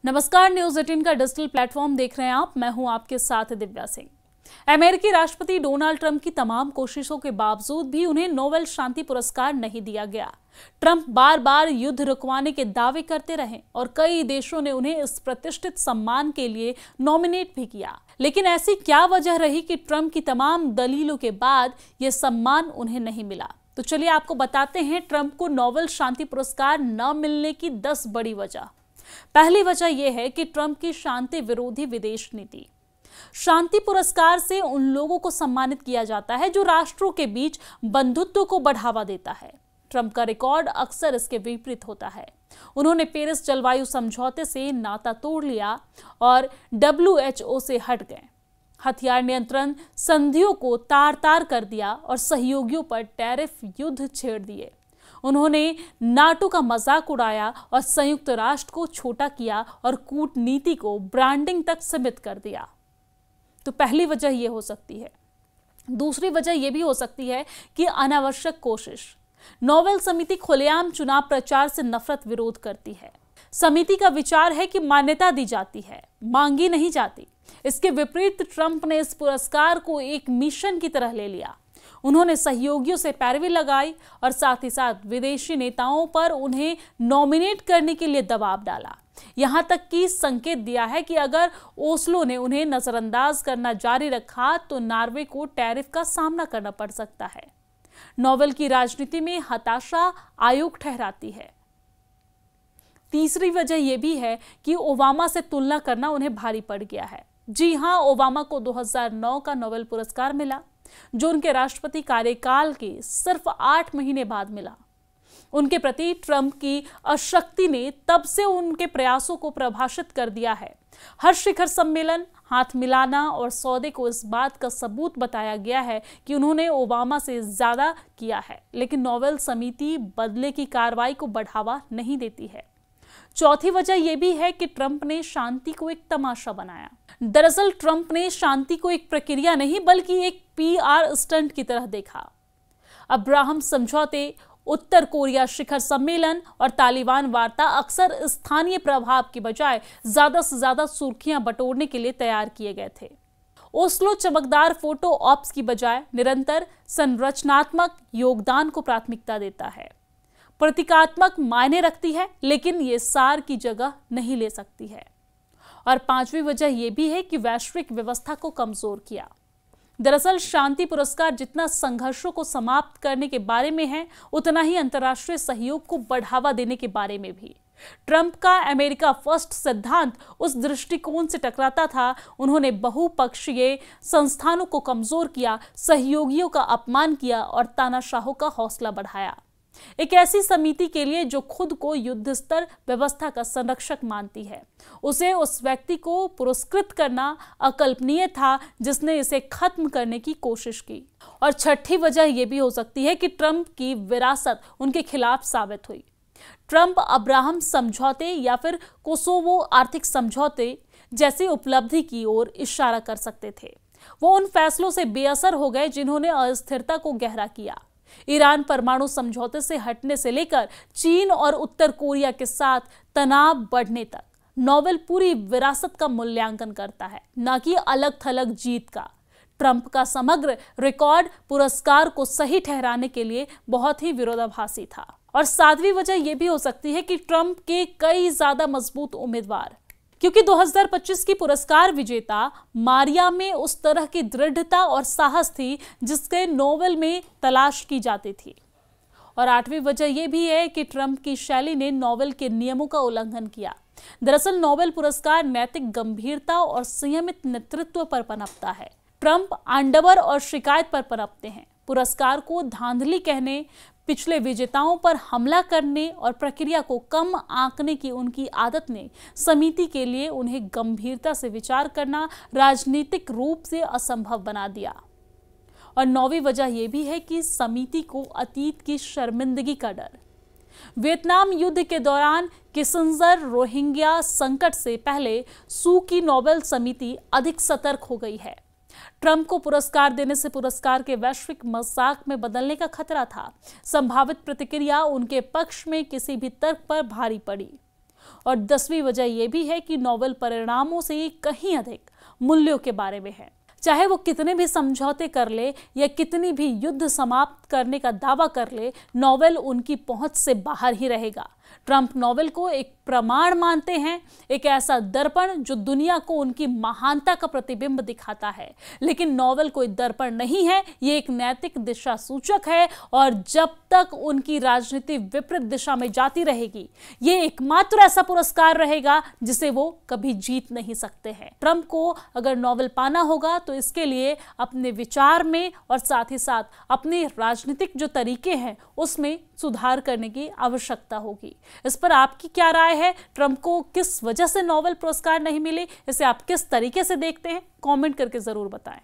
नमस्कार, न्यूज 18 का digital platform देख रहे हैं आप। मैं हूं आपके साथ दिव्या सिंह। अमेरिकी राष्ट्रपति डोनाल्ड ट्रंप की तमाम कोशिशों के बावजूद भी उन्हें नोबेल शांति पुरस्कार नहीं दिया गया। ट्रंप बार बार युद्ध रुकवाने के दावे करते रहे और कई देशों ने उन्हें इस प्रतिष्ठित सम्मान के लिए नॉमिनेट भी किया। लेकिन ऐसी क्या वजह रही कि ट्रंप की तमाम दलीलों के बाद यह सम्मान उन्हें नहीं मिला? तो चलिए आपको बताते हैं ट्रंप को नोबेल शांति पुरस्कार न मिलने की 10 बड़ी वजह। पहली वजह यह है कि ट्रंप की शांति विरोधी विदेश नीति। शांति पुरस्कार से उन लोगों को सम्मानित किया जाता है जो राष्ट्रों के बीच बंधुत्व को बढ़ावा देता है। ट्रंप का रिकॉर्ड अक्सर इसके विपरीत होता है। उन्होंने पेरिस जलवायु समझौते से नाता तोड़ लिया और WHO से हट गए, हथियार नियंत्रण संधियों को तार तार कर दिया और सहयोगियों पर टैरिफ युद्ध छेड़ दिए। उन्होंने नाटो का मजाक उड़ाया और संयुक्त राष्ट्र को छोटा किया और कूटनीति को ब्रांडिंग तक सीमित कर दिया। तो पहली वजह यह हो सकती है। दूसरी वजह यह भी हो सकती है कि अनावश्यक कोशिश। नोबेल समिति खुलेआम चुनाव प्रचार से नफरत विरोध करती है। समिति का विचार है कि मान्यता दी जाती है, मांगी नहीं जाती। इसके विपरीत ट्रंप ने इस पुरस्कार को एक मिशन की तरह ले लिया। उन्होंने सहयोगियों से पैरवी लगाई और साथ ही साथ विदेशी नेताओं पर उन्हें नॉमिनेट करने के लिए दबाव डाला। यहां तक कि संकेत दिया है कि अगर ओस्लो ने उन्हें नजरअंदाज करना जारी रखा तो नॉर्वे को टैरिफ का सामना करना पड़ सकता है। नोबेल की राजनीति में हताशा आयोग ठहराती है। तीसरी वजह यह भी है कि ओबामा से तुलना करना उन्हें भारी पड़ गया है। जी हां, ओबामा को 2009 का नोबेल पुरस्कार मिला, जो उनके राष्ट्रपति कार्यकाल के सिर्फ 8 महीने बाद मिला। उनके प्रति ट्रंप की अशक्ति ने तब से उनके प्रयासों को प्रभावित कर दिया है। हर शिखर सम्मेलन, हाथ मिलाना और सौदे को इस बात का सबूत बताया गया है कि उन्होंने ओबामा से ज्यादा किया है, लेकिन नोबेल समिति बदले की कार्रवाई को बढ़ावा नहीं देती है। चौथी वजह यह भी है कि ट्रंप ने शांति को एक तमाशा बनाया। दरअसल ट्रंप ने शांति को एक प्रक्रिया नहीं बल्कि एक PR स्टंट की तरह देखा। अब्राहम समझौते, उत्तर कोरिया शिखर सम्मेलन और तालिबान वार्ता अक्सर स्थानीय प्रभाव के बजाय ज्यादा से ज्यादा सुर्खियां बटोरने के लिए तैयार किए गए थे। ओस्लो चमकदार फोटो ऑप्स की बजाय निरंतर संरचनात्मक योगदान को प्राथमिकता देता है। प्रतीकात्मक मायने रखती है, लेकिन ये सार की जगह नहीं ले सकती है। और पांचवी वजह यह भी है कि वैश्विक व्यवस्था को कमजोर किया। दरअसल शांति पुरस्कार जितना संघर्षों को समाप्त करने के बारे में है, उतना ही अंतर्राष्ट्रीय सहयोग को बढ़ावा देने के बारे में भी। ट्रंप का अमेरिका फर्स्ट सिद्धांत उस दृष्टिकोण से टकराता था। उन्होंने बहुपक्षीय संस्थानों को कमजोर किया, सहयोगियों का अपमान किया और तानाशाहों का हौसला बढ़ाया। एक ऐसी समिति के लिए जो खुद को युद्ध स्तर व्यवस्था का संरक्षक मानती है, उसे उस व्यक्ति को पुरस्कृत करना अकल्पनीय था जिसने इसे खत्म करने की कोशिश की। और छठी वजह यह भी हो सकती है कि ट्रंप की विरासत उनके खिलाफ साबित हुई। ट्रंप अब्राहम समझौते या फिर कोसोवो आर्थिक समझौते जैसी उपलब्धि की ओर इशारा कर सकते थे। वो उन फैसलों से बेअसर हो गए जिन्होंने अस्थिरता को गहरा किया। ईरान परमाणु समझौते से हटने से लेकर चीन और उत्तर कोरिया के साथ तनाव बढ़ने तक, नोबेल पूरी विरासत का मूल्यांकन करता है, न कि अलग थलग जीत का। ट्रंप का समग्र रिकॉर्ड पुरस्कार को सही ठहराने के लिए बहुत ही विरोधाभासी था। और सातवीं वजह यह भी हो सकती है कि ट्रंप के कई ज्यादा मजबूत उम्मीदवार, क्योंकि 2025 की पुरस्कार विजेता मारिया में उस तरह की दृढ़ता और साहस थी जिसके नोबेल में तलाश की जाती थी। और आठवीं वजह यह भी है कि ट्रंप की शैली ने नोबेल के नियमों का उल्लंघन किया। दरअसल नोबेल पुरस्कार नैतिक गंभीरता और संयमित नेतृत्व पर पनपता है। ट्रंप आंडवर और शिकायत पर पनपते हैं। पुरस्कार को धांधली कहने, पिछले विजेताओं पर हमला करने और प्रक्रिया को कम आंकने की उनकी आदत ने समिति के लिए उन्हें गंभीरता से विचार करना राजनीतिक रूप से असंभव बना दिया। और नौवीं वजह यह भी है कि समिति को अतीत की शर्मिंदगी का डर। वियतनाम युद्ध के दौरान किसिंजर रोहिंग्या संकट से पहले सू की नोबेल समिति अधिक सतर्क हो गई है। ट्रंप को पुरस्कार देने से पुरस्कार के वैश्विक मजाक में बदलने का खतरा था। संभावित प्रतिक्रिया उनके पक्ष में किसी भी तर्क पर भारी पड़ी। और 10वीं वजह यह भी है कि नॉवेल परिणामों से कहीं अधिक मूल्यों के बारे में है। चाहे वो कितने भी समझौते कर ले या कितनी भी युद्ध समाप्त करने का दावा कर ले, नॉवेल उनकी पहुंच से बाहर ही रहेगा। ट्रंप नॉवेल को एक प्रमाण मानते हैं, एक ऐसा दर्पण जो दुनिया को उनकी महानता का प्रतिबिंब दिखाता है। लेकिन नॉवेल कोई दर्पण नहीं है, ये एक नैतिक दिशा सूचक है, और जब तक उनकी राजनीति विपरीत दिशा में जाती रहेगी, ये एकमात्र ऐसा पुरस्कार रहेगा जिसे वो कभी जीत नहीं सकते हैं। ट्रंप को अगर नॉवेल पाना होगा तो इसके लिए अपने विचार में और साथ ही साथ अपने राजनीतिक जो तरीके हैं उसमें सुधार करने की आवश्यकता होगी। इस पर आपकी क्या राय है? ट्रंप को किस वजह से नोबेल पुरस्कार नहीं मिले, इसे आप किस तरीके से देखते हैं? कमेंट करके जरूर बताएं।